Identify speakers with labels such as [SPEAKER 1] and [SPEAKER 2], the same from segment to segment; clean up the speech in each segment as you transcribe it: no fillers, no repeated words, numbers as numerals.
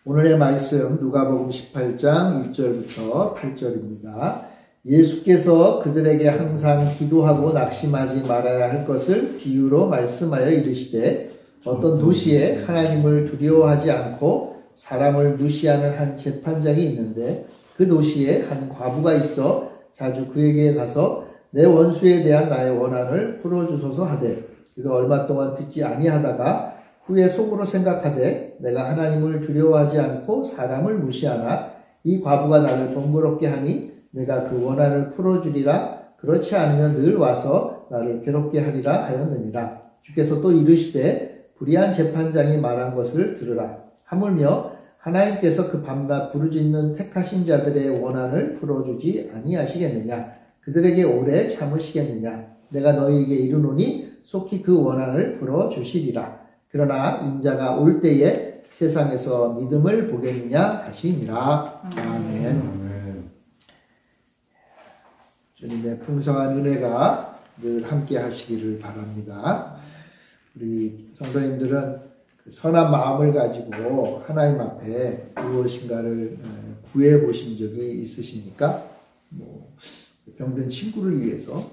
[SPEAKER 1] 오늘의 말씀 누가복음 18장 1절부터 8절입니다. 예수께서 그들에게 항상 기도하고 낙심하지 말아야 할 것을 비유로 말씀하여 이르시되 어떤 도시에 하나님을 두려워하지 않고 사람을 무시하는 한 재판장이 있는데 그 도시에 한 과부가 있어 자주 그에게 가서 내 원수에 대한 나의 원한을 풀어주소서 하되 그가 얼마 동안 듣지 아니하다가 후에 속으로 생각하되 내가 하나님을 두려워하지 않고 사람을 무시하나 이 과부가 나를 번거롭게 하니 내가 그 원한을 풀어주리라. 그렇지 않으면 늘 와서 나를 괴롭게 하리라 하였느니라. 주께서 또 이르시되 불의한 재판장이 말한 것을 들으라. 하물며 하나님께서 그 밤낮 부르짖는 택하신 자들의 원한을 풀어주지 아니하시겠느냐. 그들에게 오래 참으시겠느냐. 내가 너희에게 이르노니 속히 그 원한을 풀어주시리라. 그러나 인자가 올 때에 세상에서 믿음을 보겠느냐 하시니라. 아멘. 주님의 풍성한 은혜가 늘 함께 하시기를 바랍니다. 우리 성도님들은 그 선한 마음을 가지고 하나님 앞에 무엇인가를 구해 보신 적이 있으십니까? 병든 친구를 위해서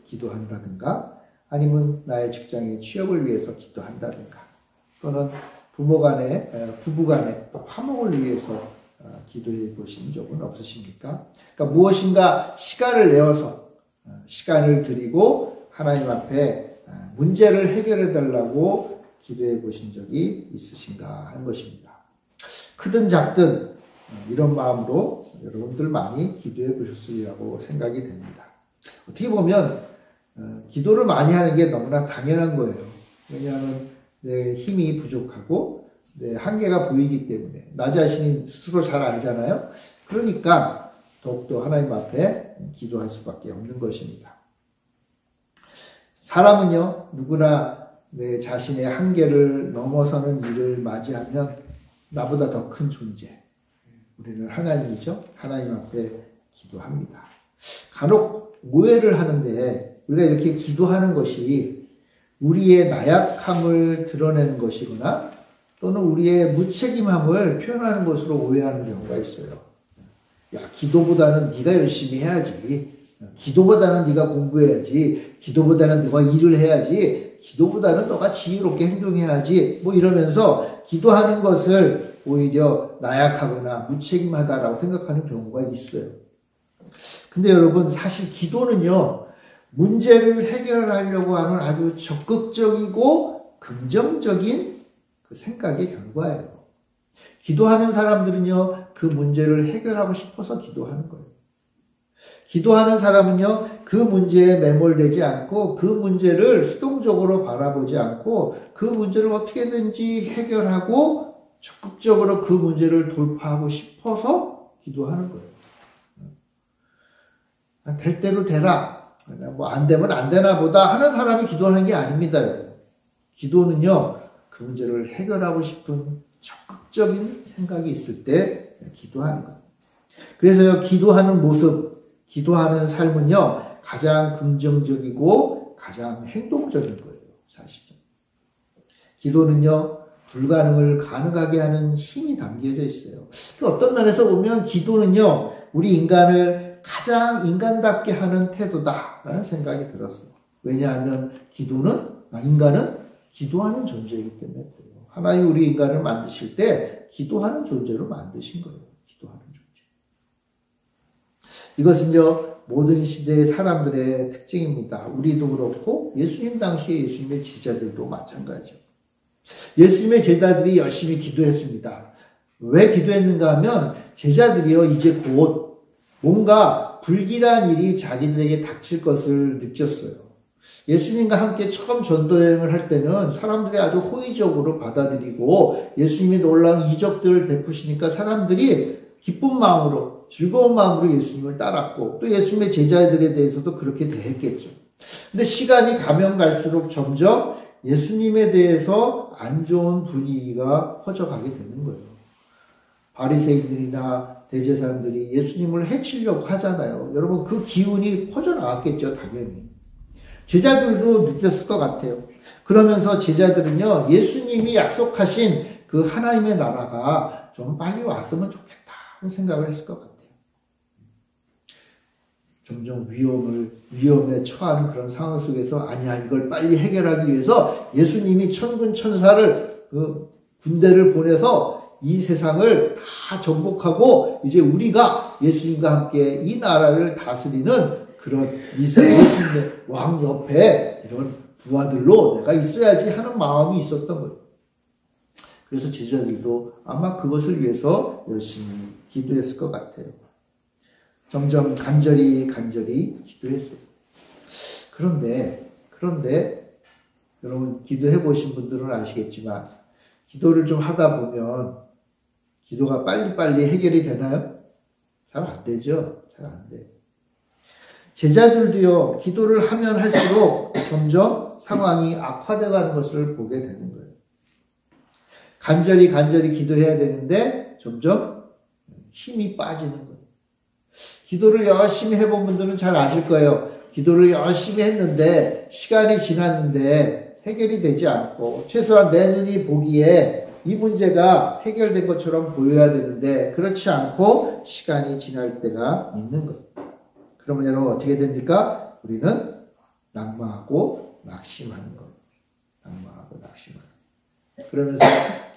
[SPEAKER 1] 기도한다든가 아니면 나의 직장의 취업을 위해서 기도한다든가 또는 부부 간에 화목을 위해서 기도해 보신 적은 없으십니까? 그러니까 무엇인가 시간을 내어서 시간을 드리고 하나님 앞에 문제를 해결해 달라고 기도해 보신 적이 있으신가 하는 것입니다. 크든 작든 이런 마음으로 여러분들 많이 기도해 보셨으리라고 생각이 됩니다. 어떻게 보면 기도를 많이 하는 게 너무나 당연한 거예요. 왜냐하면 내 힘이 부족하고 내 한계가 보이기 때문에 나 자신이 스스로 잘 알잖아요. 그러니까 더욱더 하나님 앞에 기도할 수밖에 없는 것입니다. 사람은요, 누구나 내 자신의 한계를 넘어서는 일을 맞이하면 나보다 더 큰 존재, 우리는 하나님이죠. 하나님 앞에 기도합니다. 간혹 오해를 하는데 우리가 이렇게 기도하는 것이 우리의 나약함을 드러내는 것이거나 또는 우리의 무책임함을 표현하는 것으로 오해하는 경우가 있어요. 야, 기도보다는 네가 열심히 해야지. 기도보다는 네가 공부해야지. 기도보다는 네가 일을 해야지. 기도보다는 너가 지혜롭게 행동해야지. 이러면서 기도하는 것을 오히려 나약하거나 무책임하다라고 생각하는 경우가 있어요. 근데 여러분, 사실 기도는요, 문제를 해결하려고 하는 아주 적극적이고 긍정적인 그 생각의 결과예요. 기도하는 사람들은요, 그 문제를 해결하고 싶어서 기도하는 거예요. 기도하는 사람은요, 그 문제에 매몰되지 않고 그 문제를 수동적으로 바라보지 않고 그 문제를 어떻게든지 해결하고 적극적으로 그 문제를 돌파하고 싶어서 기도하는 거예요. 될 대로 되라. 안 되면 안 되나 보다 하는 사람이 기도하는 게 아닙니다. 기도는요, 그 문제를 해결하고 싶은 적극적인 생각이 있을 때 기도하는 거예요. 그래서요, 기도하는 모습, 기도하는 삶은요, 가장 긍정적이고 가장 행동적인 거예요, 사실은. 기도는요, 불가능을 가능하게 하는 힘이 담겨져 있어요. 어떤 면에서 보면 기도는요, 우리 인간을 가장 인간답게 하는 태도다라는 생각이 들었어요. 왜냐하면 인간은 기도하는 존재이기 때문에 그래요. 하나님 우리 인간을 만드실 때 기도하는 존재로 만드신 거예요. 기도하는 존재. 이것은요, 모든 시대의 사람들의 특징입니다. 우리도 그렇고 예수님 당시에 예수님의 제자들도 마찬가지죠. 예수님의 제자들이 열심히 기도했습니다. 왜 기도했는가 하면 제자들이요, 이제 곧 뭔가 불길한 일이 자기들에게 닥칠 것을 느꼈어요. 예수님과 함께 처음 전도여행을 할 때는 사람들이 아주 호의적으로 받아들이고 예수님이 놀라운 이적들을 베푸시니까 사람들이 기쁜 마음으로, 즐거운 마음으로 예수님을 따랐고 또 예수님의 제자들에 대해서도 그렇게 대했겠죠. 근데 시간이 가면 갈수록 점점 예수님에 대해서 안 좋은 분위기가 퍼져가게 되는 거예요. 바리새인들이나 대제사장들이 예수님을 해치려고 하잖아요. 여러분, 그 기운이 퍼져나갔겠죠, 당연히. 제자들도 느꼈을 것 같아요. 그러면서 제자들은요, 예수님이 약속하신 그 그 하나님의 나라가 좀 빨리 왔으면 좋겠다는 생각을 했을 것 같아요. 점점 위험에 처하는 그런 상황 속에서 아니야, 이걸 빨리 해결하기 위해서 예수님이 천군 천사를 군대를 보내서 이 세상을 다 정복하고 이제 우리가 예수님과 함께 이 나라를 다스리는 그런 예수님의 왕 옆에 이런 부하들로 내가 있어야지 하는 마음이 있었던 거예요. 그래서 제자들도 아마 그것을 위해서 열심히 기도했을 것 같아요. 점점 간절히 기도했어요. 그런데 여러분 기도해 보신 분들은 아시겠지만 기도를 좀 하다 보면 기도가 빨리빨리 해결이 되나요? 잘 안 되죠. 잘 안 돼요. 제자들도요, 기도를 하면 할수록 점점 상황이 악화되어 가는 것을 보게 되는 거예요. 간절히 기도해야 되는데 점점 힘이 빠지는 거예요. 기도를 열심히 해본 분들은 잘 아실 거예요. 기도를 열심히 했는데 시간이 지났는데 해결이 되지 않고 최소한 내 눈이 보기에 이 문제가 해결된 것처럼 보여야 되는데 그렇지 않고 시간이 지날 때가 있는 거예요. 그러면 여러분 어떻게 됩니까? 우리는 낙망하고 낙심하는 거예요. 낙망하고 낙심하는 거예요. 그러면서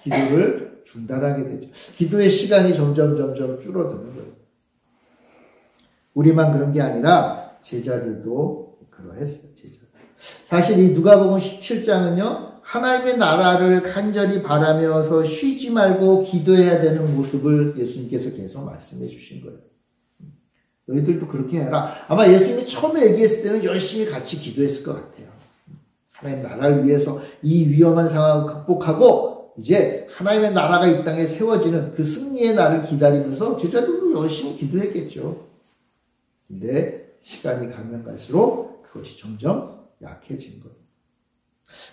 [SPEAKER 1] 기도를 중단하게 되죠. 기도의 시간이 점점 줄어드는 거예요. 우리만 그런 게 아니라 제자들도 그러했어요. 사실 이 누가복음 17장은요. 하나님의 나라를 간절히 바라면서 쉬지 말고 기도해야 되는 모습을 예수님께서 계속 말씀해 주신 거예요. 너희들도 그렇게 해라. 아마 예수님이 처음에 얘기했을 때는 열심히 같이 기도했을 것 같아요. 하나님 나라를 위해서 이 위험한 상황을 극복하고 이제 하나님의 나라가 이 땅에 세워지는 그 승리의 날을 기다리면서 제자들도 열심히 기도했겠죠. 근데 시간이 가면 갈수록 그것이 점점 약해진 거예요.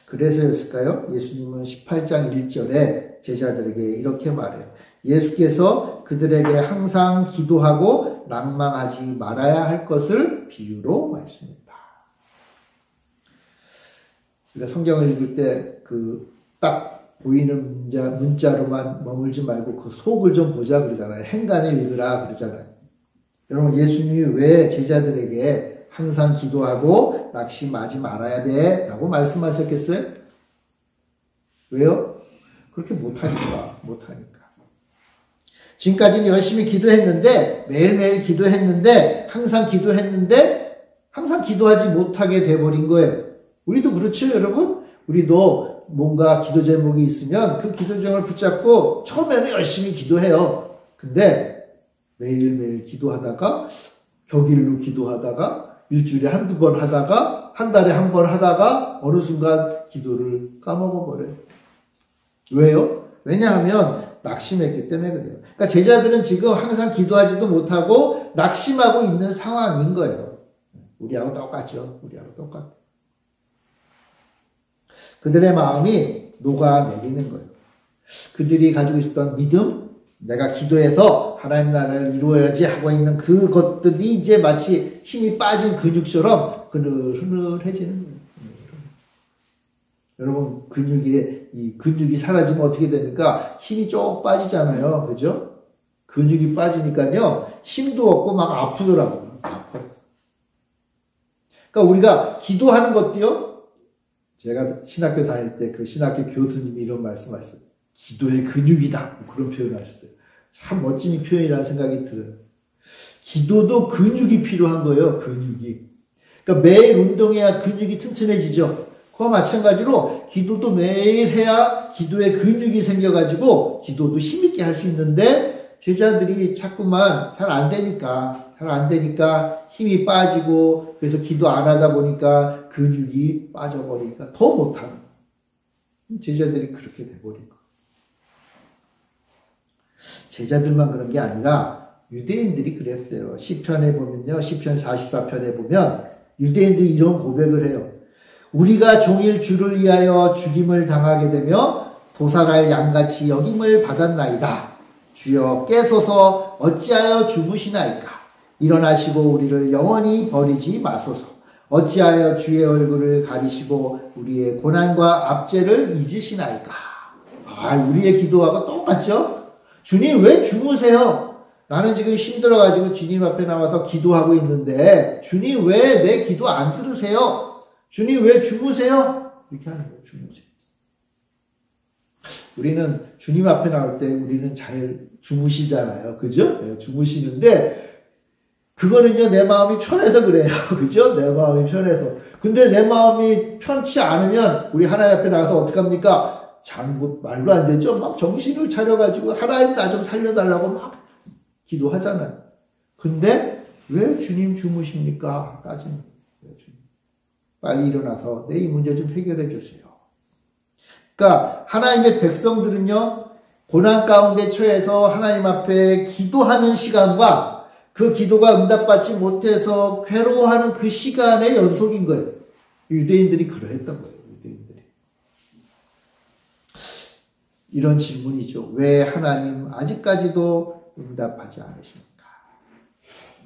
[SPEAKER 1] 그래서였을까요? 예수님은 18장 1절에 제자들에게 이렇게 말해요. 예수께서 그들에게 항상 기도하고 낭망하지 말아야 할 것을 비유로 말씀했다. 우리가 성경을 읽을 때 딱 보이는 문자로만 머물지 말고 그 속을 좀 보자 그러잖아요. 행간을 읽으라 그러잖아요. 여러분 예수님이 왜 제자들에게 항상 기도하고 낙심하지 말아야 돼? 라고 말씀하셨겠어요? 왜요? 그렇게 못하니까. 지금까지는 열심히 기도했는데 매일매일 기도했는데 항상 기도하지 못하게 돼버린 거예요. 우리도 그렇죠 여러분? 우리도 뭔가 기도 제목이 있으면 그 기도 제목을 붙잡고 처음에는 열심히 기도해요. 근데 매일매일 기도하다가 격일로 기도하다가 일주일에 한두 번 하다가 한 달에 한 번 하다가 어느 순간 기도를 까먹어버려요. 왜요? 왜냐하면 낙심했기 때문에 그래요. 그러니까 제자들은 지금 항상 기도하지도 못하고 낙심하고 있는 상황인 거예요. 우리하고 똑같죠. 그들의 마음이 녹아내리는 거예요. 그들이 가지고 있었던 믿음, 내가 기도해서 하나님 나라를 이루어야지 하고 있는 그것들이 이제 마치 힘이 빠진 근육처럼 흐느흐느해지는 거예요. 여러분 근육이 사라지면 어떻게 됩니까? 힘이 쭉 빠지잖아요. 그죠? 근육이 빠지니까요. 힘도 없고 막 아프더라고요. 아파요. 그러니까 우리가 기도하는 것도요. 제가 신학교 다닐 때 그 신학교 교수님이 이런 말씀하셨어요. 기도의 근육이다. 그런 표현을 하셨어요. 참 멋진 표현이라는 생각이 들어요. 기도도 근육이 필요한 거예요. 근육이. 그러니까 매일 운동해야 근육이 튼튼해지죠. 그와 마찬가지로 기도도 매일 해야 기도의 근육이 생겨가지고 기도도 힘있게 할 수 있는데 제자들이 자꾸만 잘 안 되니까 힘이 빠지고 그래서 기도 안 하다 보니까 근육이 빠져버리니까 더 못하는 제자들이 그렇게 돼버린 거예요. 제자들만 그런 게 아니라 유대인들이 그랬어요. 시편에 보면요. 시편 44편에 보면 유대인들이 이런 고백을 해요. 우리가 종일 주를 위하여 죽임을 당하게 되며 도살할 양같이 여김을 받았나이다. 주여 깨소서 어찌하여 죽으시나이까. 일어나시고 우리를 영원히 버리지 마소서. 어찌하여 주의 얼굴을 가리시고 우리의 고난과 압제를 잊으시나이까. 우리의 기도하고 똑같죠? 주님 왜 주무세요? 나는 지금 힘들어가지고 주님 앞에 나와서 기도하고 있는데 주님 왜 내 기도 안 들으세요? 주님 왜 주무세요? 이렇게 하는 거예요. 주무세요. 우리는 주님 앞에 나올 때 우리는 잘 주무시잖아요. 그죠? 네, 주무시는데 그거는요 내 마음이 편해서 그래요. 그죠? 내 마음이 편해서. 근데 내 마음이 편치 않으면 우리 하나님 앞에 나가서 어떡합니까? 장구 말도 안 되죠? 막 정신을 차려가지고 하나님 나 좀 살려달라고 막 기도하잖아요. 근데 왜 주님 주무십니까? 따지는 거예요. 빨리 일어나서 내 이 문제 좀 해결해 주세요. 그러니까 하나님의 백성들은요 고난 가운데 처해서 하나님 앞에 기도하는 시간과 그 기도가 응답받지 못해서 괴로워하는 그 시간의 연속인 거예요. 유대인들이 그러했던 거예요. 유대인들이. 이런 질문이죠. 왜 하나님 아직까지도 응답하지 않으십니까?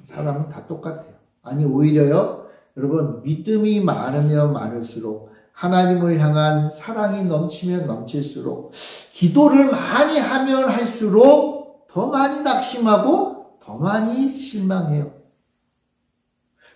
[SPEAKER 1] 사람은 다 똑같아요. 아니 오히려요. 여러분 믿음이 많으면 많을수록 하나님을 향한 사랑이 넘치면 넘칠수록 기도를 많이 하면 할수록 더 많이 낙심하고 더 많이 실망해요.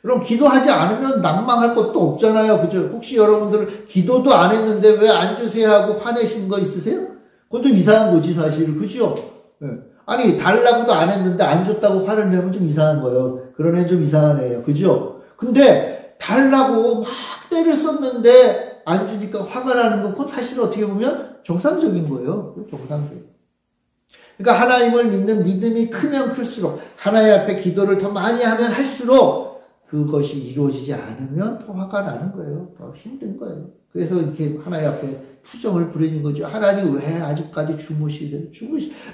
[SPEAKER 1] 그럼 기도하지 않으면 낭망할 것도 없잖아요. 그죠? 혹시 여러분들 기도도 안 했는데 왜 안 주세요 하고 화내신 거 있으세요? 그건 좀 이상한 거지 사실. 그죠? 네. 아니 달라고도 안 했는데 안 줬다고 화를 내면 좀 이상한 거예요. 그런 애는 좀 이상한 애예요. 그죠? 근데 달라고 막 때렸었는데 안 주니까 화가 나는 건 그건 사실 어떻게 보면 정상적인 거예요. 정상적인. 그러니까 하나님을 믿는 믿음이 크면 클수록 하나님 앞에 기도를 더 많이 하면 할수록 그것이 이루어지지 않으면 더 화가 나는 거예요. 더 힘든 거예요. 그래서 이렇게 하나님 앞에 투정을 부리는 거죠. 하나님 왜 아직까지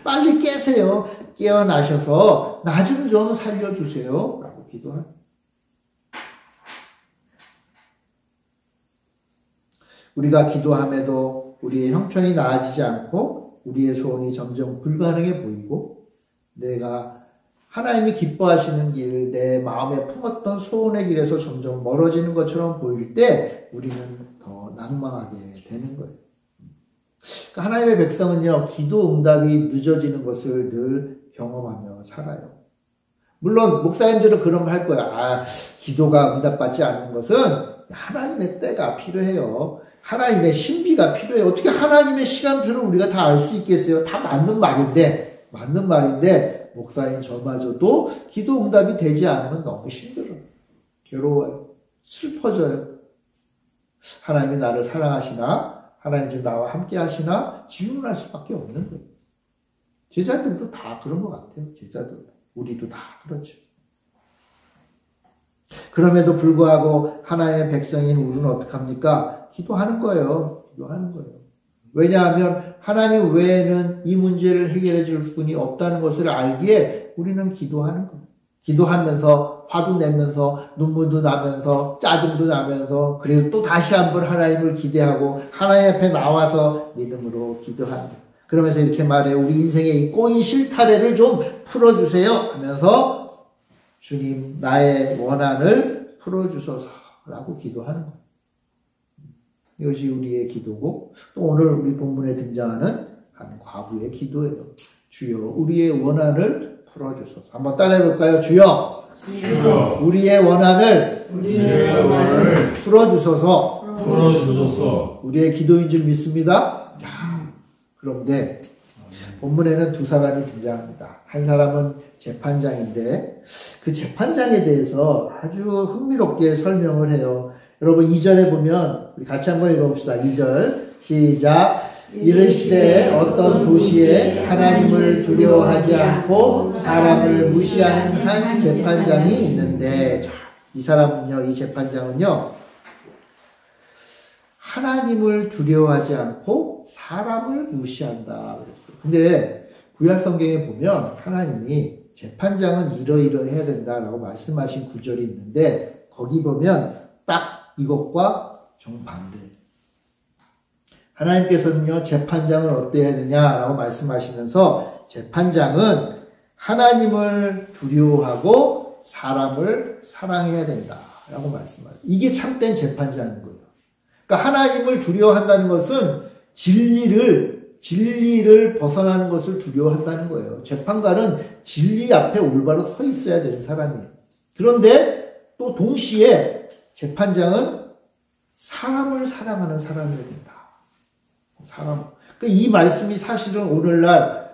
[SPEAKER 1] 빨리 깨세요. 깨어나셔서 나 좀 살려주세요. 라고 기도합니다. 우리가 기도함에도 우리의 형편이 나아지지 않고 우리의 소원이 점점 불가능해 보이고 내가 하나님이 기뻐하시는 길, 내 마음에 품었던 소원의 길에서 점점 멀어지는 것처럼 보일 때 우리는 더 낭망하게 되는 거예요. 그러니까 하나님의 백성은요, 기도 응답이 늦어지는 것을 늘 경험하며 살아요. 물론 목사님들은 그런 걸 할 거야. 기도가 응답받지 않는 것은 하나님의 때가 필요해요. 하나님의 신비가 필요해요. 어떻게 하나님의 시간표를 우리가 다 알 수 있겠어요? 다 맞는 말인데 목사님 저마저도 기도 응답이 되지 않으면 너무 힘들어요. 괴로워요. 슬퍼져요. 하나님이 나를 사랑하시나? 하나님 지금 나와 함께 하시나? 질문할 수밖에 없는 거예요. 제자들도 다 그런 것 같아요. 제자들. 우리도 다 그렇죠. 그럼에도 불구하고 하나님의 백성인 우리는 어떡합니까? 기도하는 거예요. 기도하는 거예요. 왜냐하면 하나님 외에는 이 문제를 해결해 줄 분이 없다는 것을 알기에 우리는 기도하는 거예요. 기도하면서 화도 내면서 눈물도 나면서 짜증도 나면서 그리고 또 다시 한번 하나님을 기대하고 하나님 앞에 나와서 믿음으로 기도하는 거예요. 그러면서 이렇게 말해요. 우리 인생의 이 꼬인 실타래를 좀 풀어주세요 하면서 주님 나의 원한을 풀어주소서라고 기도하는 거예요. 이것이 우리의 기도고 또 오늘 우리 본문에 등장하는 한 과부의 기도예요. 주여 우리의 원한을 풀어주소서. 한번 따라해볼까요? 주여 우리의 원한을 풀어주소서. 우리의 기도인 줄 믿습니다. 그런데 본문에는 두 사람이 등장합니다. 한 사람은 재판장인데 그 재판장에 대해서 아주 흥미롭게 설명을 해요. 여러분 2절에 보면 우리 같이 한번 읽어봅시다. 2절 시작. 이르시되 어떤 도시에 하나님을 두려워하지 않고 사람을 무시하는 한 재판장이 있는데 이 사람은요, 이 재판장은요 하나님을 두려워하지 않고 사람을 무시한다 그랬어요. 근데 구약 성경에 보면 하나님이 재판장은 이러이러해야 된다라고 말씀하신 구절이 있는데 거기 보면 딱 이것과 정반대예요. 하나님께서는요 재판장을 어때야 되냐라고 말씀하시면서 재판장은 하나님을 두려워하고 사람을 사랑해야 된다라고 말씀하세요. 이게 참된 재판장인 거예요. 그러니까 하나님을 두려워한다는 것은 진리를 진리를 벗어나는 것을 두려워한다는 거예요. 재판관은 진리 앞에 올바로 서 있어야 되는 사람이에요. 그런데 또 동시에 재판장은 사람을 사랑하는 사람이어야 된다. 이 말씀이 사실은 오늘날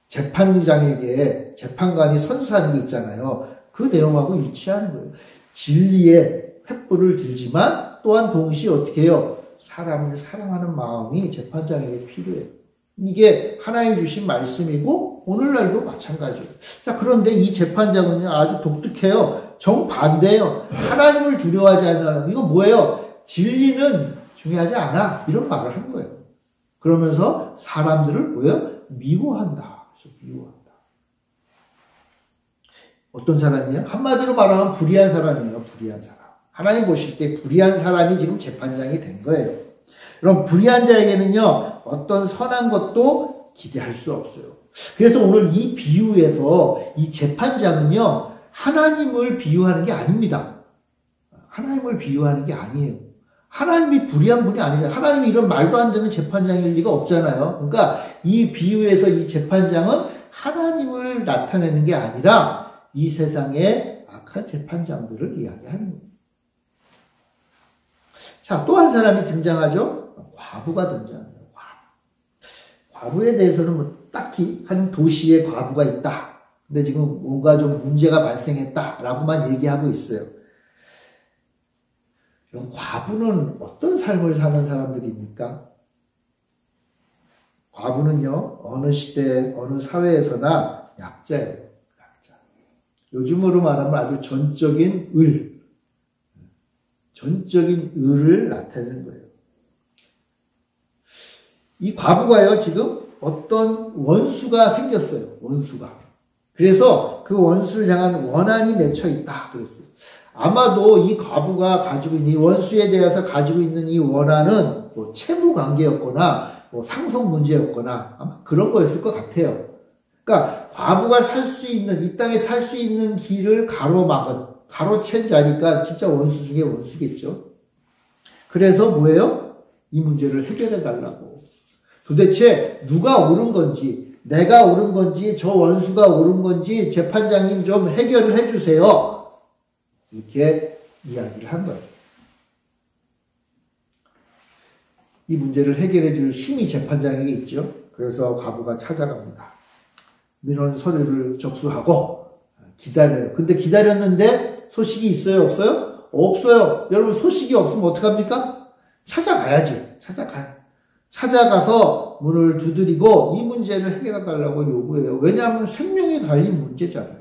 [SPEAKER 1] 재판장에게 재판관이 선수하는 게 있잖아요. 그 내용하고 일치하는 거예요. 진리에 횃불을 들지만 또한 동시에 어떻게 해요? 사람을 사랑하는 마음이 재판장에게 필요해요. 이게 하나님 주신 말씀이고 오늘날도 마찬가지예요. 자, 그런데 이 재판장은 아주 독특해요. 정반대예요. 하나님을 두려워하지 않아요. 이거 뭐예요? 진리는 중요하지 않아. 이런 말을 한 거예요. 그러면서 사람들을 뭐예요? 미워한다. 미워한다. 어떤 사람이에요? 한마디로 말하면 불의한 사람이에요. 불의한 사람. 하나님 보실 때 불의한 사람이 지금 재판장이 된 거예요. 그럼 불의한 자에게는요, 어떤 선한 것도 기대할 수 없어요. 그래서 오늘 이 비유에서 이 재판장은요, 하나님을 비유하는 게 아닙니다. 하나님을 비유하는 게 아니에요. 하나님이 불의한 분이 아니잖아요. 하나님이 이런 말도 안 되는 재판장일 리가 없잖아요. 그러니까 이 비유에서 이 재판장은 하나님을 나타내는 게 아니라 이 세상의 악한 재판장들을 이야기하는 거예요. 자, 또 한 사람이 등장하죠. 과부가 등장해요. 과부에 대해서는 뭐 딱히 한 도시에 과부가 있다. 근데 지금 뭔가 좀 문제가 발생했다라고만 얘기하고 있어요. 그럼 과부는 어떤 삶을 사는 사람들입니까? 과부는요, 어느 시대, 어느 사회에서나 약자예요. 약자. 요즘으로 말하면 아주 전적인 을을 나타내는 거예요. 이 과부가요, 지금 어떤 원수가 생겼어요. 원수가. 그래서 그 원수를 향한 원한이 맺혀 있다. 그랬어요. 아마도 이 과부가 가지고 있는 이 원수에 대해서 가지고 있는 이 원한은 뭐 채무 관계였거나 뭐 상속 문제였거나 아마 그런 거였을 것 같아요. 그러니까 과부가 살 수 있는, 이 땅에 살 수 있는 길을 가로챈 자니까 진짜 원수 중에 원수겠죠. 그래서 뭐예요? 이 문제를 해결해 달라고. 도대체 누가 옳은 건지, 내가 옳은 건지, 저 원수가 옳은 건지 재판장님 좀 해결을 해주세요. 이렇게 이야기를 한 거예요. 이 문제를 해결해 줄 힘이 재판장에게 있죠. 그래서 과부가 찾아갑니다. 민원 서류를 접수하고 기다려요. 근데 기다렸는데 소식이 있어요? 없어요? 없어요. 여러분 소식이 없으면 어떡합니까? 찾아가야지. 찾아가서 문을 두드리고 이 문제를 해결해 달라고 요구해요. 왜냐하면 생명이 달린 문제잖아요.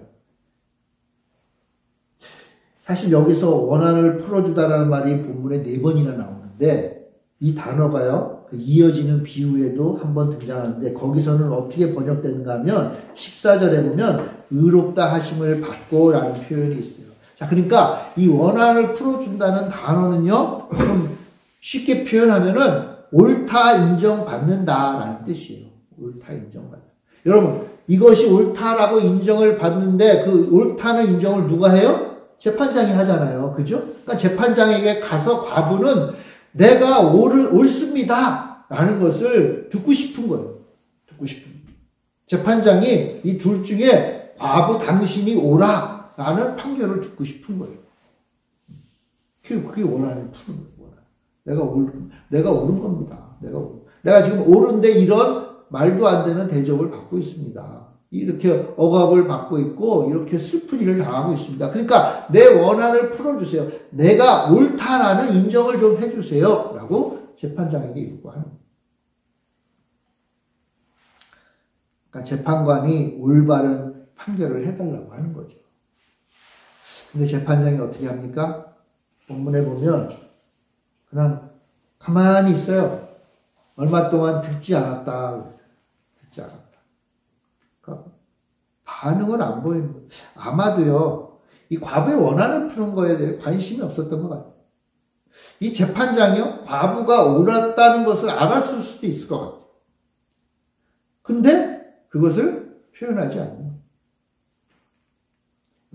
[SPEAKER 1] 사실 여기서 원한을 풀어주다라는 말이 본문에 4번이나 나오는데 이 단어가요, 그 이어지는 비유에도 한번 등장하는데 거기서는 어떻게 번역되는가 하면 14절에 보면 의롭다 하심을 받고 라는 표현이 있어요. 자, 그러니까 이 원한을 풀어준다는 단어는요, 좀 쉽게 표현하면은 옳다 인정받는다라는 뜻이에요. 옳다 인정받는다. 여러분, 이것이 옳다라고 인정을 받는데 그 옳다는 인정을 누가 해요? 재판장이 하잖아요. 그죠? 그러니까 재판장에게 가서 과부는 내가 옳습니다. 라는 것을 듣고 싶은 거예요. 듣고 싶은 거예요. 재판장이 이 둘 중에 과부 당신이 옳아. 라는 판결을 듣고 싶은 거예요. 그게 원한을 푸는 거예요. 내가 옳은 겁니다. 내가 지금 옳은데 이런 말도 안 되는 대접을 받고 있습니다. 이렇게 억압을 받고 있고 이렇게 슬픈 일을 당하고 있습니다. 그러니까 내 원한을 풀어주세요. 내가 옳다라는 인정을 좀 해주세요. 라고 재판장에게 요구하는 거예요. 그러니까 재판관이 올바른 판결을 해달라고 하는 거죠. 근데 재판장이 어떻게 합니까? 본문에 보면 그냥 가만히 있어요. 얼마 동안 듣지 않았다. 그랬어요. 듣지 않았다. 그러니까 반응은 안 보이는 거예요. 아마도요, 이 과부의 원한을 푸는 거에 대해 관심이 없었던 것 같아요. 이 재판장이요, 과부가 옳았다는 것을 알았을 수도 있을 것 같아요. 근데 그것을 표현하지 않는 거예요.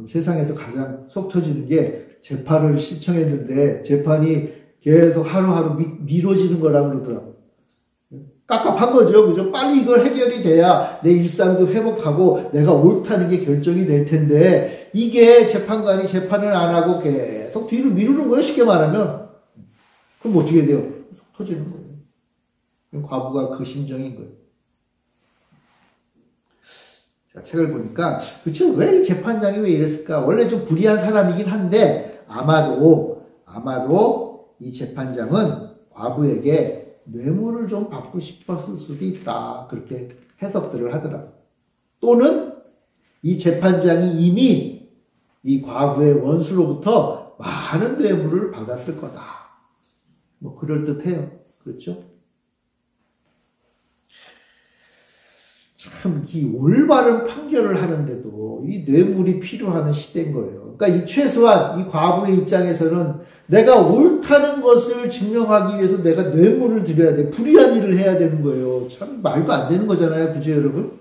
[SPEAKER 1] 세상에서 가장 속 터지는 게 재판을 신청했는데 재판이 계속 하루하루 미뤄지는 거라고 그러더라고요. 깝깝한 거죠. 그죠? 빨리 이걸 해결이 돼야 내 일상도 회복하고 내가 옳다는 게 결정이 될 텐데, 이게 재판관이 재판을 안 하고 계속 뒤로 미루는 거예요. 쉽게 말하면. 그럼 어떻게 돼요? 속 터지는 거예요. 과부가 그 심정인 거예요. 제가 책을 보니까, 그쵸? 왜 이 재판장이 왜 이랬을까? 원래 좀 불의한 사람이긴 한데, 아마도 이 재판장은 과부에게 뇌물을 좀 받고 싶었을 수도 있다. 그렇게 해석들을 하더라고요. 또는 이 재판장이 이미 이 과부의 원수로부터 많은 뇌물을 받았을 거다. 뭐 그럴듯해요. 그렇죠? 참 이 올바른 판결을 하는데도 이 뇌물이 필요한 시대인 거예요. 그러니까 이 최소한 이 과부의 입장에서는 내가 옳다는 것을 증명하기 위해서 내가 뇌물을 드려야 돼. 불의한 일을 해야 되는 거예요. 참 말도 안 되는 거잖아요. 그죠, 여러분?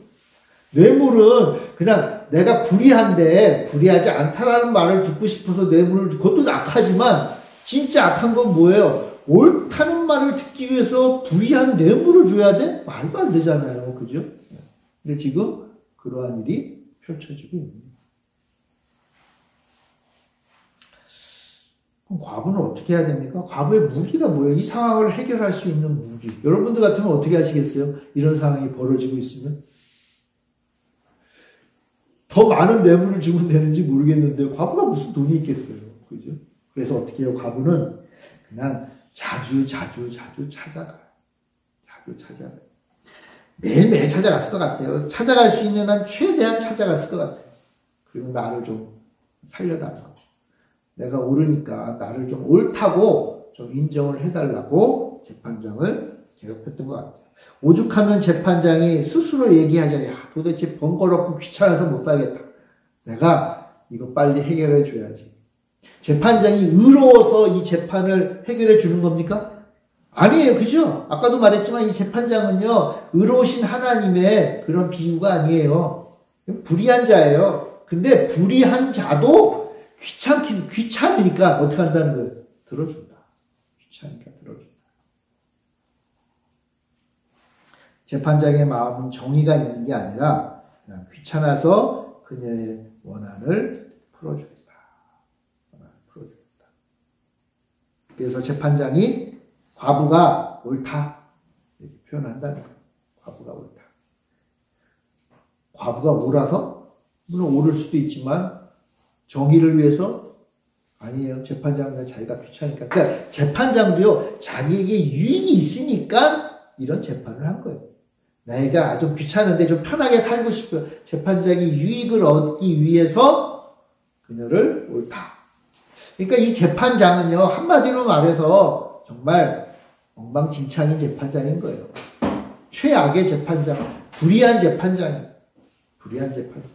[SPEAKER 1] 뇌물은 그냥 내가 불의한데 불의하지 않다라는 말을 듣고 싶어서 뇌물을, 그것도 악하지만 진짜 악한 건 뭐예요? 옳다는 말을 듣기 위해서 불의한 뇌물을 줘야 돼? 말도 안 되잖아요. 그죠? 근데 지금 그러한 일이 펼쳐지고 있습니다. 그럼 과부는 어떻게 해야 됩니까? 과부의 무기가 뭐예요? 이 상황을 해결할 수 있는 무기. 여러분들 같으면 어떻게 하시겠어요? 이런 상황이 벌어지고 있으면? 더 많은 뇌물을 주면 되는지 모르겠는데 과부가 무슨 돈이 있겠어요. 그죠? 그래서 어떻게 해요? 과부는 그냥 자주 찾아가요. 자주 찾아가요. 매일매일 찾아갔을 것 같아요. 찾아갈 수 있는 한 최대한 찾아갔을 것 같아요. 그리고 나를 좀 살려달라고. 내가 옳으니까 나를 좀 옳다고 좀 인정을 해달라고 재판장을 괴롭혔던 것 같아요. 오죽하면 재판장이 스스로 얘기하자. 야, 도대체 번거롭고 귀찮아서 못 살겠다. 내가 이거 빨리 해결해 줘야지. 재판장이 의로워서 이 재판을 해결해 주는 겁니까? 아니에요. 그죠? 아까도 말했지만 이 재판장은요, 의로우신 하나님의 그런 비유가 아니에요. 불의한 자예요. 근데 불의한 자도 귀찮으니까 어떻게 한다는 거예요? 들어준다. 귀찮으니까 들어준다. 재판장의 마음은 정의가 있는 게 아니라 그냥 귀찮아서 그녀의 원한을 풀어주겠다. 그래서 재판장이 과부가 옳다 이렇게 표현한다는 거예요. 과부가 옳다. 과부가 옳아서? 물론 옳을 수도 있지만 정의를 위해서? 아니에요. 재판장은 자기가 귀찮으니까. 그러니까 재판장도요, 자기에게 유익이 있으니까 이런 재판을 한 거예요. 내가 좀 귀찮은데 좀 편하게 살고 싶어요. 재판장이 유익을 얻기 위해서 그녀를 옳다. 그러니까 이 재판장은요, 한마디로 말해서 정말 엉망진창인 재판장인 거예요. 최악의 재판장, 불의한 재판장이에요. 불의한 재판장.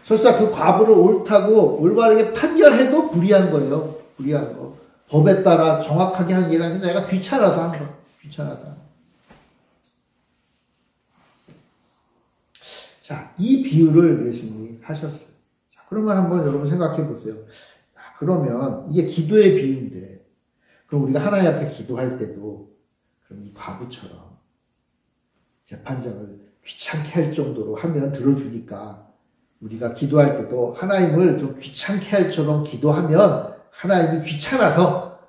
[SPEAKER 1] 설사 그 과부를 옳다고 올바르게 판결해도 불의한 거예요. 불의한 거. 법에 따라 정확하게 한 게 아니라 내가 귀찮아서 한 거. 귀찮아서 한 거. 자, 이 비유를 예수님이 하셨어요. 자, 그러면 한번 여러분 생각해 보세요. 그러면 이게 기도의 비유인데, 그럼 우리가 하나님 앞에 기도할 때도 그럼 이 과부처럼 재판장을 귀찮게 할 정도로 하면 들어주니까 우리가 기도할 때도 하나님을 좀 귀찮게 할 처럼 기도하면 하나님이 귀찮아서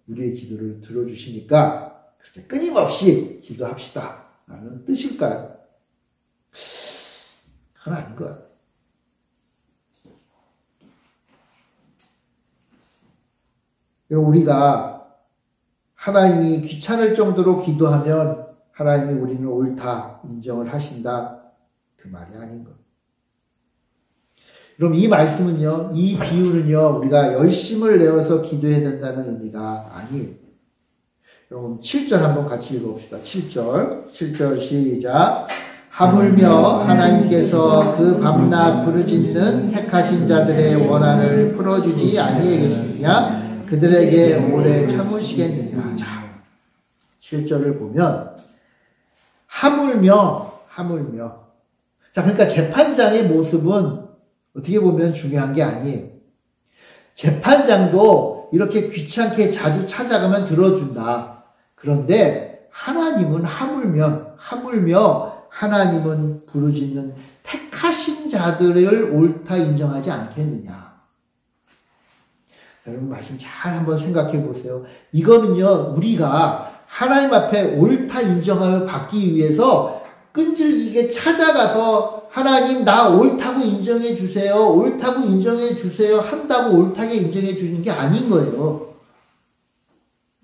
[SPEAKER 1] 우리의 기도를 들어주시니까 그렇게 끊임없이 기도합시다 라는 뜻일까요? 그건 아닌 것 같아요. 우리가 하나님이 귀찮을 정도로 기도하면 하나님이 우리는 옳다 인정을 하신다 그 말이 아닌 것. 그럼 이 말씀은요, 이 비유는요, 우리가 열심을 내어서 기도해야 된다는 의미가 아니에요. 여러분 7절 한번 같이 읽어봅시다. 7절 시작. 하물며 하나님께서 그 밤낮 부르짖는 택하신 자들의 원한을 풀어주지 아니하겠느냐? 그들에게 오래 참으시겠느냐. 자, 7절을 보면 하물며. 자, 그러니까 재판장의 모습은 어떻게 보면 중요한 게 아니에요. 재판장도 이렇게 귀찮게 자주 찾아가면 들어준다. 그런데 하나님은 하물며 하나님은 부르짖는 택하신 자들을 옳다 인정하지 않겠느냐. 여러분 말씀 잘 한번 생각해 보세요. 이거는요, 우리가 하나님 앞에 옳다 인정을 받기 위해서 끈질기게 찾아가서 하나님 나 옳다고 인정해 주세요. 옳다고 인정해 주세요. 한다고 옳다게 인정해 주는 게 아닌 거예요.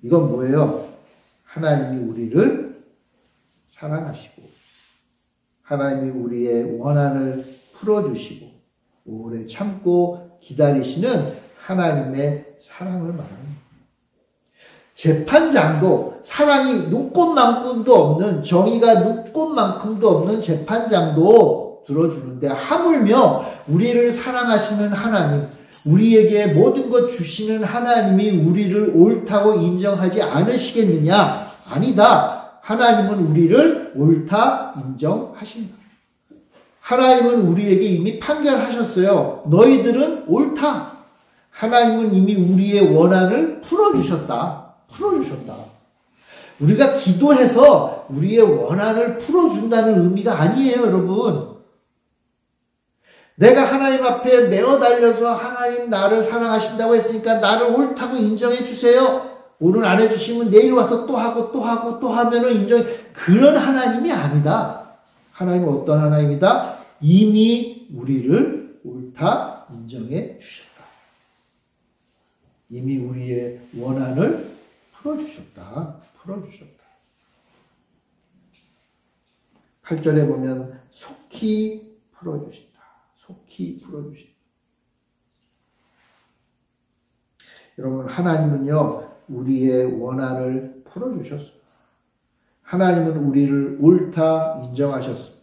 [SPEAKER 1] 이건 뭐예요? 하나님이 우리를 사랑하시고 하나님이 우리의 원한을 풀어주시고 오래 참고 기다리시는 하나님의 사랑을 말합니다. 재판장도 사랑이 눈꽃만큼도 없는, 정의가 눈꽃만큼도 없는 재판장도 들어주는데 하물며 우리를 사랑하시는 하나님, 우리에게 모든 것 주시는 하나님이 우리를 옳다고 인정하지 않으시겠느냐? 아니다. 하나님은 우리를 옳다 인정하신다. 하나님은 우리에게 이미 판결하셨어요. 너희들은 옳다. 하나님은 이미 우리의 원한을 풀어주셨다. 우리가 기도해서 우리의 원한을 풀어준다는 의미가 아니에요, 여러분. 내가 하나님 앞에 매어 달려서 하나님 나를 사랑하신다고 했으니까 나를 옳다고 인정해 주세요. 오늘 안 해주시면 내일 와서 또 하고 하면은 그런 하나님이 아니다. 하나님은 어떤 하나님이다? 이미 우리를 옳다 인정해 주셨다. 이미 우리의 원한을 풀어주셨다. 8절에 보면 속히 풀어주신다. 여러분, 하나님은요, 우리의 원한을 풀어주셨어요. 하나님은 우리를 옳다 인정하셨어요.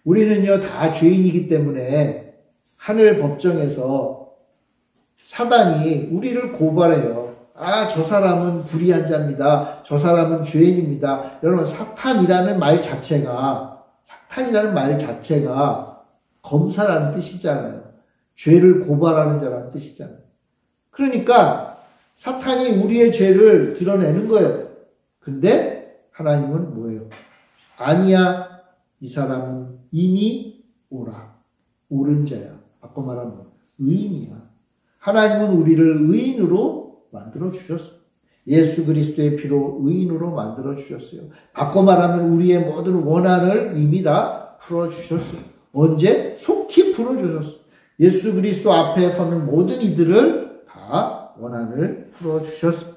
[SPEAKER 1] 우리는요, 다 죄인이기 때문에 하늘 법정에서 사단이 우리를 고발해요. 저 사람은 불의한 자입니다. 저 사람은 죄인입니다. 여러분, 사탄이라는 말 자체가 검사라는 뜻이잖아요. 죄를 고발하는 자라는 뜻이잖아요. 그러니까 사탄이 우리의 죄를 드러내는 거예요. 근데 하나님은 뭐예요? 아니야, 이 사람은 이미 옳은 자야. 바꿔 말하면 의인이야. 하나님은 우리를 의인으로 만들어 주셨어요. 예수 그리스도의 피로 의인으로 만들어 주셨어요. 바꿔 말하면 우리의 모든 원한을 이미 다 풀어 주셨어요. 언제? 속히 풀어 주셨어요. 예수 그리스도 앞에 서는 모든 이들을 다 원한을 풀어 주셨어요.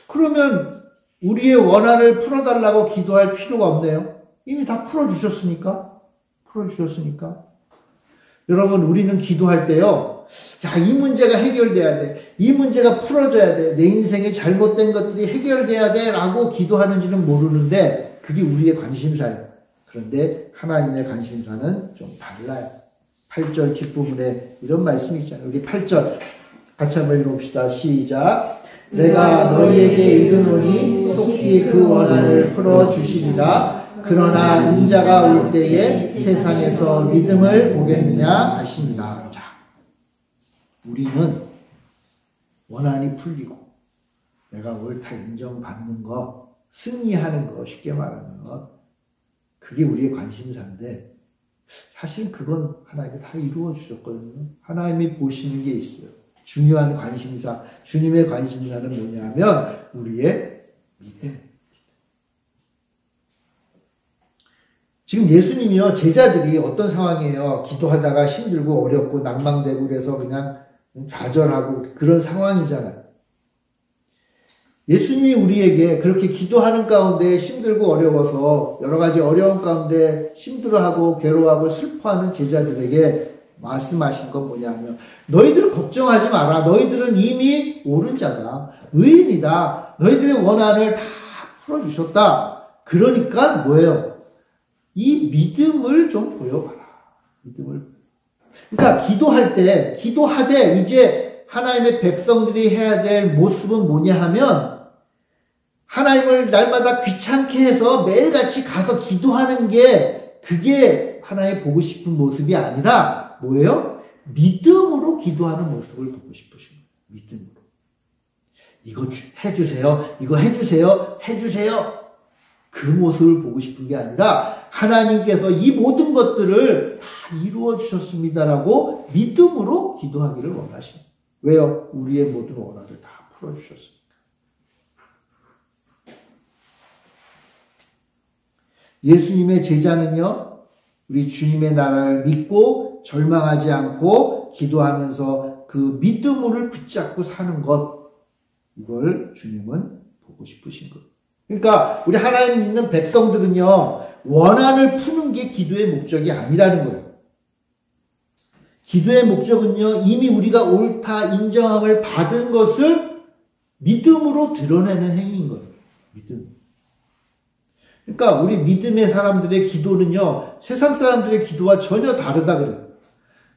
[SPEAKER 1] 그러면 우리의 원한을 풀어달라고 기도할 필요가 없네요. 이미 다 풀어 주셨으니까. 여러분, 우리는 기도할 때요, 이 문제가 해결돼야 돼. 이 문제가 풀어져야 돼. 내 인생에 잘못된 것들이 해결돼야 돼. 라고 기도하는지는 모르는데, 그게 우리의 관심사예요. 그런데 하나님의 관심사는 좀 달라요. 8절 뒷부분에 이런 말씀이 있잖아요. 우리 8절 같이 한번 읽어봅시다. 시작. 내가 너희에게 이르노니 속히 그 원한을 풀어주시리라. 그러나 인자가 올 때에 세상에서 믿음을 보겠느냐 하시니라. 자, 우리는 원한이 풀리고 내가 옳다 인정받는 것, 승리하는 것, 쉽게 말하는 것, 그게 우리의 관심사인데 사실 그건 하나님이 다 이루어 주셨거든요. 하나님이 보시는 게 있어요. 중요한 관심사, 주님의 관심사는 뭐냐면 우리의 믿음. 지금 예수님이요, 제자들이 어떤 상황이에요? 기도하다가 힘들고 어렵고 낭망되고 그래서 그냥 좌절하고 그런 상황이잖아요. 예수님이 우리에게 그렇게 기도하는 가운데 힘들고 어려워서 여러 가지 어려운 가운데 힘들어하고 괴로워하고 슬퍼하는 제자들에게 말씀하신 건 뭐냐면 너희들은 걱정하지 마라. 너희들은 이미 옳은 자다. 의인이다. 너희들의 원한을 다 풀어주셨다. 그러니까 뭐예요? 이 믿음을 좀 보여봐라. 믿음을. 그러니까 기도하되 이제 하나님의 백성들이 해야 될 모습은 뭐냐 하면 하나님을 날마다 귀찮게 해서 매일같이 가서 기도하는 게 그게 하나님 보고 싶은 모습이 아니라 뭐예요? 믿음으로 기도하는 모습을 보고 싶으신 거예요. 믿음으로. 이거 해주세요. 이거 해주세요. 해주세요. 그 모습을 보고 싶은 게 아니라 하나님께서 이 모든 것들을 다 이루어 주셨습니다라고 믿음으로 기도하기를 원하십니다. 왜요? 우리의 모든 원한을 다 풀어주셨습니다. 예수님의 제자는요, 우리 주님의 나라를 믿고 절망하지 않고 기도하면서 그 믿음을 붙잡고 사는 것, 이걸 주님은 보고 싶으신 거예요. 그러니까 우리 하나님 믿는 백성들은요, 원한을 푸는 게 기도의 목적이 아니라는 거예요. 기도의 목적은요, 이미 우리가 옳다 인정함을 받은 것을 믿음으로 드러내는 행위인 거예요. 믿음. 그러니까 우리 믿음의 사람들의 기도는요, 세상 사람들의 기도와 전혀 다르다 그래요.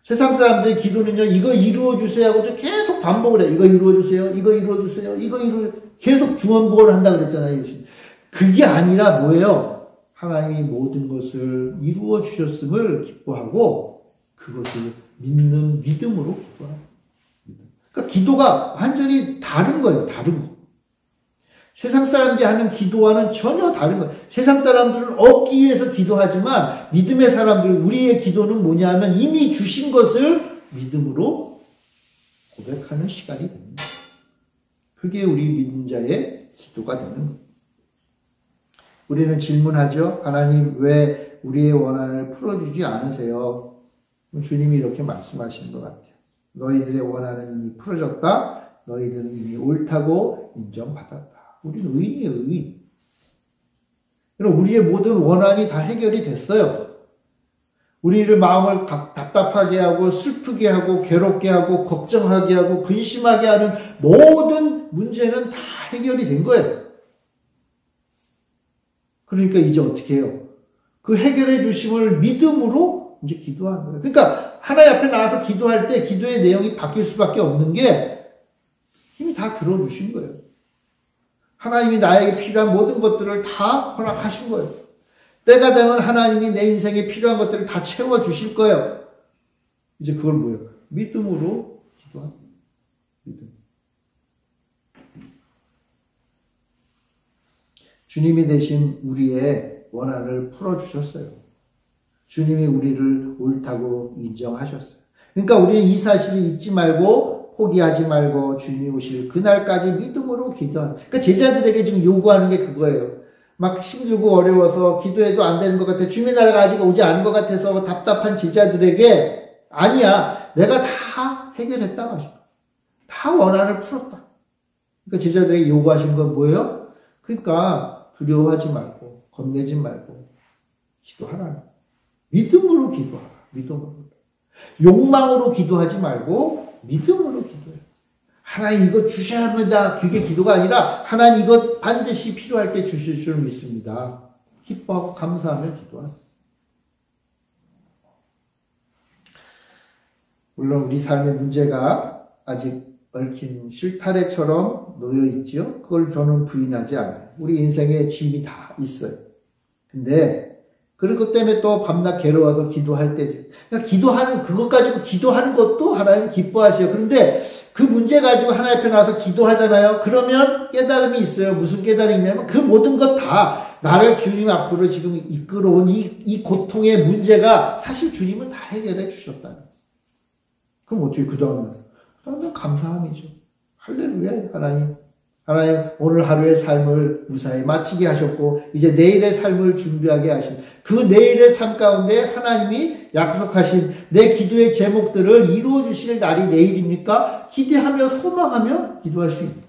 [SPEAKER 1] 세상 사람들의 기도는요, 이거 이루어주세요 하고 계속 반복을 해요. 이거 이루어주세요, 이거 이루어주세요, 계속 중언부언을 한다 그랬잖아요. 예수님. 그게 아니라 뭐예요? 하나님이 모든 것을 이루어 주셨음을 기뻐하고 그것을 믿는 믿음으로 기도합니다. 그러니까 기도가 완전히 다른 거예요. 다른 거. 세상 사람들이 하는 기도와는 전혀 다른 거예요. 세상 사람들은 얻기 위해서 기도하지만 믿음의 사람들, 우리의 기도는 뭐냐 하면 이미 주신 것을 믿음으로 고백하는 시간이 됩니다. 그게 우리 믿는 자의 기도가 되는 거예요. 우리는 질문하죠. 하나님 왜 우리의 원한을 풀어주지 않으세요? 주님이 이렇게 말씀하시는 것 같아요. 너희들의 원한은 이미 풀어졌다. 너희들은 이미 옳다고 인정받았다. 우리는 의인이에요. 의인. 여러분, 우리의 모든 원한이 다 해결이 됐어요. 우리를 마음을 답답하게 하고 슬프게 하고 괴롭게 하고 걱정하게 하고 근심하게 하는 모든 문제는 다 해결이 된 거예요. 그러니까 이제 어떻게 해요? 그 해결해 주심을 믿음으로 이제 기도하는 거예요. 그러니까 하나님 앞에 나와서 기도할 때 기도의 내용이 바뀔 수밖에 없는 게 이미 다 들어주신 거예요. 하나님이 나에게 필요한 모든 것들을 다 허락하신 거예요. 때가 되면 하나님이 내 인생에 필요한 것들을 다 채워주실 거예요. 이제 그걸 뭐예요? 믿음으로 기도하는 거예요. 믿음. 주님이 대신 우리의 원한을 풀어주셨어요. 주님이 우리를 옳다고 인정하셨어요. 그러니까 우리는 이 사실을 잊지 말고 포기하지 말고 주님이 오실 그날까지 믿음으로 기도하는. 그러니까 제자들에게 지금 요구하는 게 그거예요. 막 힘들고 어려워서 기도해도 안 되는 것 같아. 주님의 나라가 아직 오지 않은 것 같아서 답답한 제자들에게 아니야. 내가 다 해결했다. 다 원한을 풀었다. 그러니까 제자들에게 요구하신 건 뭐예요? 그러니까 두려워하지 말고 겁내지 말고 기도하라. 믿음으로 기도하라. 믿음으로. 욕망으로 기도하지 말고 믿음으로 기도해. 하나님 이거 주셔야 합니다. 그게 기도가 아니라 하나님 이거 반드시 필요할 때 주실 줄 믿습니다. 기뻐하고 감사하며 기도하라. 물론 우리 삶의 문제가 아직 얽힌 실타래처럼 놓여 있지요. 그걸 저는 부인하지 않아요. 우리 인생에 짐이 다 있어요. 근데 그것 때문에 또 밤낮 괴로워서 기도할 때, 그러니까 기도하는, 그것 가지고 기도하는 것도 하나님 기뻐하세요. 그런데 그 문제 가지고 하나님 앞에 나와서 기도하잖아요. 그러면 깨달음이 있어요. 무슨 깨달음이 있냐면 그 모든 것 다 나를 주님 앞으로 지금 이끌어온 이 고통의 문제가 사실 주님은 다 해결해 주셨다. 그럼 어떻게 그 다음에 감사함이죠. 할렐루야, 하나님. 하나님 오늘 하루의 삶을 무사히 마치게 하셨고 이제 내일의 삶을 준비하게 하신 그 내일의 삶 가운데 하나님이 약속하신 내 기도의 제목들을 이루어 주실 날이 내일입니까? 기대하며 소망하며 기도할 수 있는.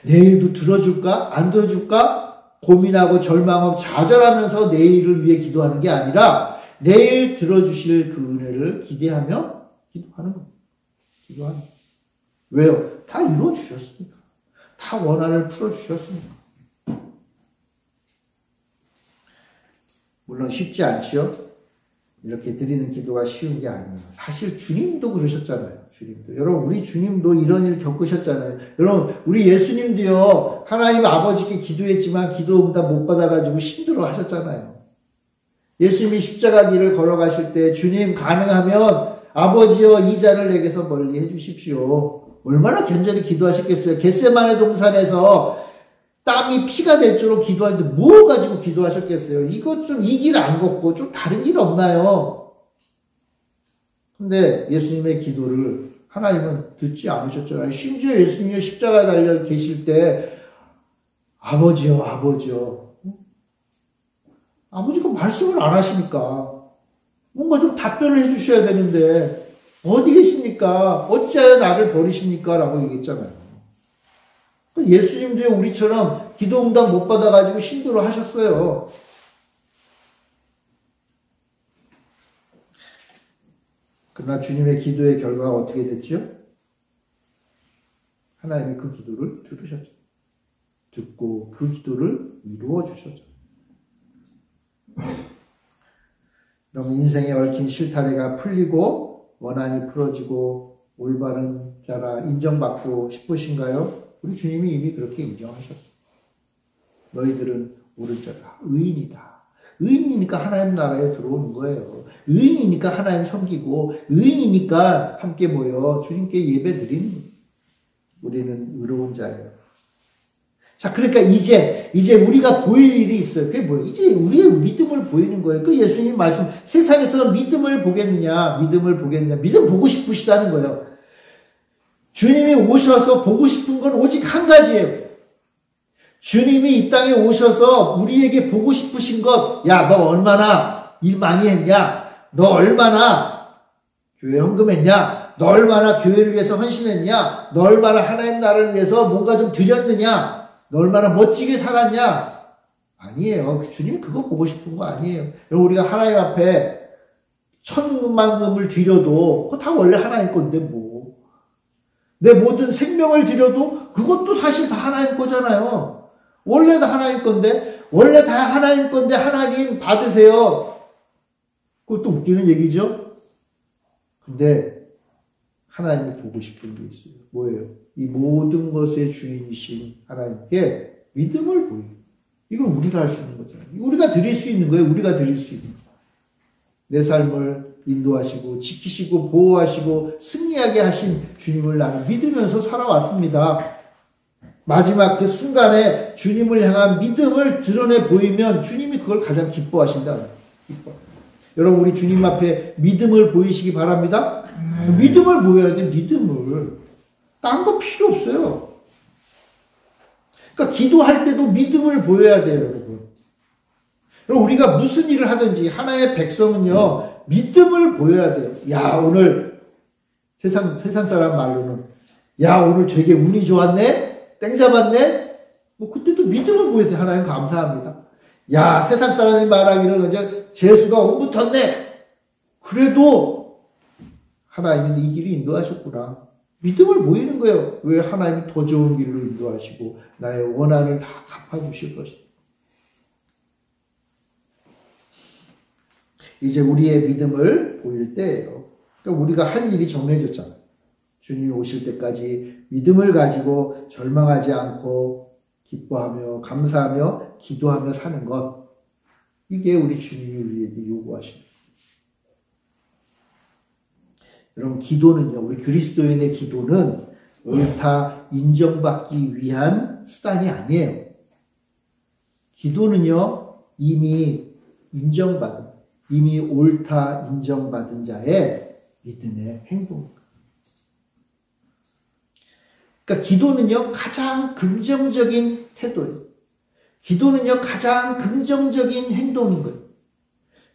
[SPEAKER 1] 내일도 들어줄까? 안 들어줄까? 고민하고 절망하고 좌절하면서 내일을 위해 기도하는 게 아니라 내일 들어주실 그 은혜를 기대하며 기도하는 겁니다. 기도하는 거예요. 왜요? 다 이루어 주셨습니다. 다 원한을 풀어주셨습니다. 물론 쉽지 않지요. 이렇게 드리는 기도가 쉬운 게 아니에요. 사실 주님도 그러셨잖아요. 주님도. 여러분 우리 주님도 이런 일 겪으셨잖아요. 여러분 우리 예수님도요. 하나님 아버지께 기도했지만 기도 응답 못 받아가지고 힘들어 하셨잖아요. 예수님이 십자가 길을 걸어가실 때 주님 가능하면 아버지여 이 잔을 내게서 멀리 해주십시오. 얼마나 견전히 기도하셨겠어요. 겟세마네 동산에서 땀이 피가 될 줄로 기도하는데 뭐 가지고 기도하셨겠어요. 이것 좀 이 길 안 걷고 좀 다른 길 없나요? 근데 예수님의 기도를 하나님은 듣지 않으셨잖아요. 심지어 예수님이 십자가에 달려 계실 때 아버지요, 아버지요. 아버지가 말씀을 안 하시니까 뭔가 좀 답변을 해주셔야 되는데 어디 계십니까? 어찌하여 나를 버리십니까? 라고 얘기했잖아요. 예수님도 우리처럼 기도 응답 못 받아가지고 힘들어 하셨어요. 그러나 주님의 기도의 결과가 어떻게 됐죠? 하나님이 그 기도를 들으셨죠. 듣고 그 기도를 이루어 주셨죠. 그럼 인생에 얽힌 실타래가 풀리고 원한이 풀어지고 올바른 자라 인정받고 싶으신가요? 우리 주님이 이미 그렇게 인정하셨어요. 너희들은 옳은 자다. 의인이다. 의인이니까 하나님 나라에 들어오는 거예요. 의인이니까 하나님 섬기고 의인이니까 함께 모여 주님께 예배 드리는 거예요. 우리는 의로운 자예요. 자, 그러니까 이제 우리가 보일 일이 있어요. 그게 뭐예요? 이제 우리의 믿음을 보이는 거예요. 그 예수님 말씀, 세상에서 믿음을 보겠느냐, 믿음 보고 싶으시다는 거예요. 주님이 오셔서 보고 싶은 건 오직 한 가지예요. 주님이 이 땅에 오셔서 우리에게 보고 싶으신 것, 야, 너 얼마나 일 많이 했냐? 너 얼마나 교회 헌금했냐? 너 얼마나 교회를 위해서 헌신했냐? 너 얼마나 하나님 나라를 위해서 뭔가 좀 드렸느냐? 너 얼마나 멋지게 살았냐? 아니에요. 주님 그거 보고 싶은 거 아니에요. 여러분, 우리가 하나님 앞에 천만금을 드려도 그거 다 원래 하나님 건데 뭐. 내 모든 생명을 드려도 그것도 사실 다 하나님 거잖아요. 원래 다 하나님 건데, 원래 다 하나님 건데 하나님 받으세요. 그것도 웃기는 얘기죠. 근데 하나님이 보고 싶은 게 있어요. 뭐예요? 이 모든 것의 주인이신 하나님께 믿음을 보여요. 이건 우리가 할 수 있는 거잖아요. 우리가 드릴 수 있는 거예요. 우리가 드릴 수 있는 거예요. 내 삶을 인도하시고 지키시고 보호하시고 승리하게 하신 주님을 나는 믿으면서 살아왔습니다. 마지막 그 순간에 주님을 향한 믿음을 드러내 보이면 주님이 그걸 가장 기뻐하신다. 여러분, 우리 주님 앞에 믿음을 보이시기 바랍니다. 믿음을 보여야 돼. 믿음을. 딴 거 필요 없어요. 그러니까 기도할 때도 믿음을 보여야 돼요, 여러분. 여러분, 우리가 무슨 일을 하든지 하나의 백성은요, 믿음을 보여야 돼요. 야, 오늘 세상 사람 말로는 야, 오늘 되게 운이 좋았네? 땡 잡았네? 뭐 그때도 믿음을 보여야 돼. 하나님 감사합니다. 야, 세상 사람이 말하기를 이제 재수가 온 붙었네. 그래도 하나님은 이 길을 인도하셨구나. 믿음을 보이는 거예요. 왜 하나님이 더 좋은 길로 인도하시고 나의 원한을 다 갚아주실 것이다. 이제 우리의 믿음을 보일 때예요. 그러니까 우리가 할 일이 정해졌잖아요. 주님이 오실 때까지 믿음을 가지고 절망하지 않고 기뻐하며 감사하며 기도하며 사는 것. 이게 우리 주님이 우리에게 요구하십니다. 여러분, 기도는요, 우리 그리스도인의 기도는 옳다 인정받기 위한 수단이 아니에요. 기도는요, 이미 인정받은, 이미 옳다 인정받은 자의 믿음의 행동입니다. 그러니까 기도는요, 가장 긍정적인 태도예요. 기도는요, 가장 긍정적인 행동인 거예요.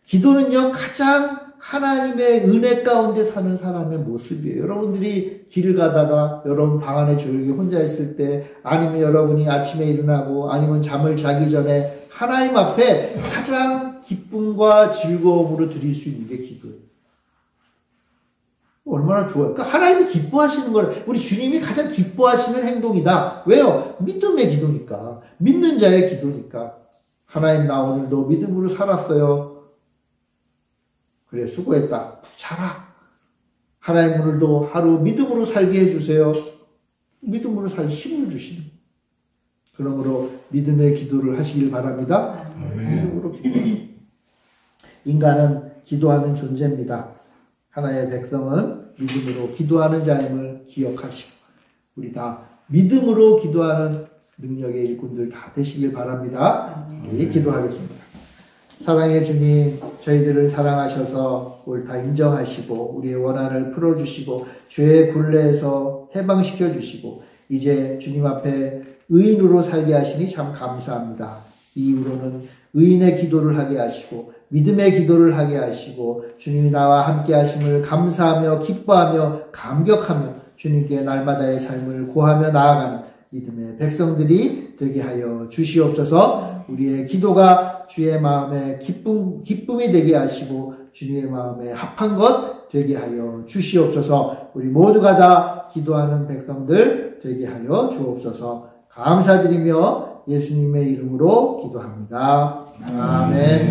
[SPEAKER 1] 기도는요, 가장 하나님의 은혜 가운데 사는 사람의 모습이에요. 여러분들이 길을 가다가 여러분 방 안에 조용히 혼자 있을 때, 아니면 여러분이 아침에 일어나고 아니면 잠을 자기 전에 하나님 앞에 가장 기쁨과 즐거움으로 드릴 수 있는 게 기도예요. 얼마나 좋아요. 그러니까 하나님이 기뻐하시는 걸, 우리 주님이 가장 기뻐하시는 행동이다. 왜요? 믿음의 기도니까. 믿는 자의 기도니까. 하나님, 나 오늘도 믿음으로 살았어요. 그래, 수고했다. 푹 자라. 하나님, 오늘도 하루 믿음으로 살게 해주세요. 믿음으로 살 힘을 주시는. 그러므로 믿음의 기도를 하시길 바랍니다. 믿음으로 기도합니다. 인간은 기도하는 존재입니다. 하나의 백성은 믿음으로 기도하는 자임을 기억하시고 우리 다 믿음으로 기도하는 능력의 일꾼들 다 되시길 바랍니다. 우리 기도하겠습니다. 사랑의 주님, 저희들을 사랑하셔서 옳다 인정하시고 우리의 원한을 풀어주시고 죄의 굴레에서 해방시켜 주시고 이제 주님 앞에 의인으로 살게 하시니 참 감사합니다. 이후로는 의인의 기도를 하게 하시고 믿음의 기도를 하게 하시고 주님이 나와 함께 하심을 감사하며 기뻐하며 감격하며 주님께 날마다의 삶을 고하며 나아가는 믿음의 백성들이 되게 하여 주시옵소서. 우리의 기도가 주의 마음에 기쁨이 되게 하시고 주님의 마음에 합한 것 되게 하여 주시옵소서. 우리 모두가 다 기도하는 백성들 되게 하여 주옵소서. 감사드리며 예수님의 이름으로 기도합니다. 아멘.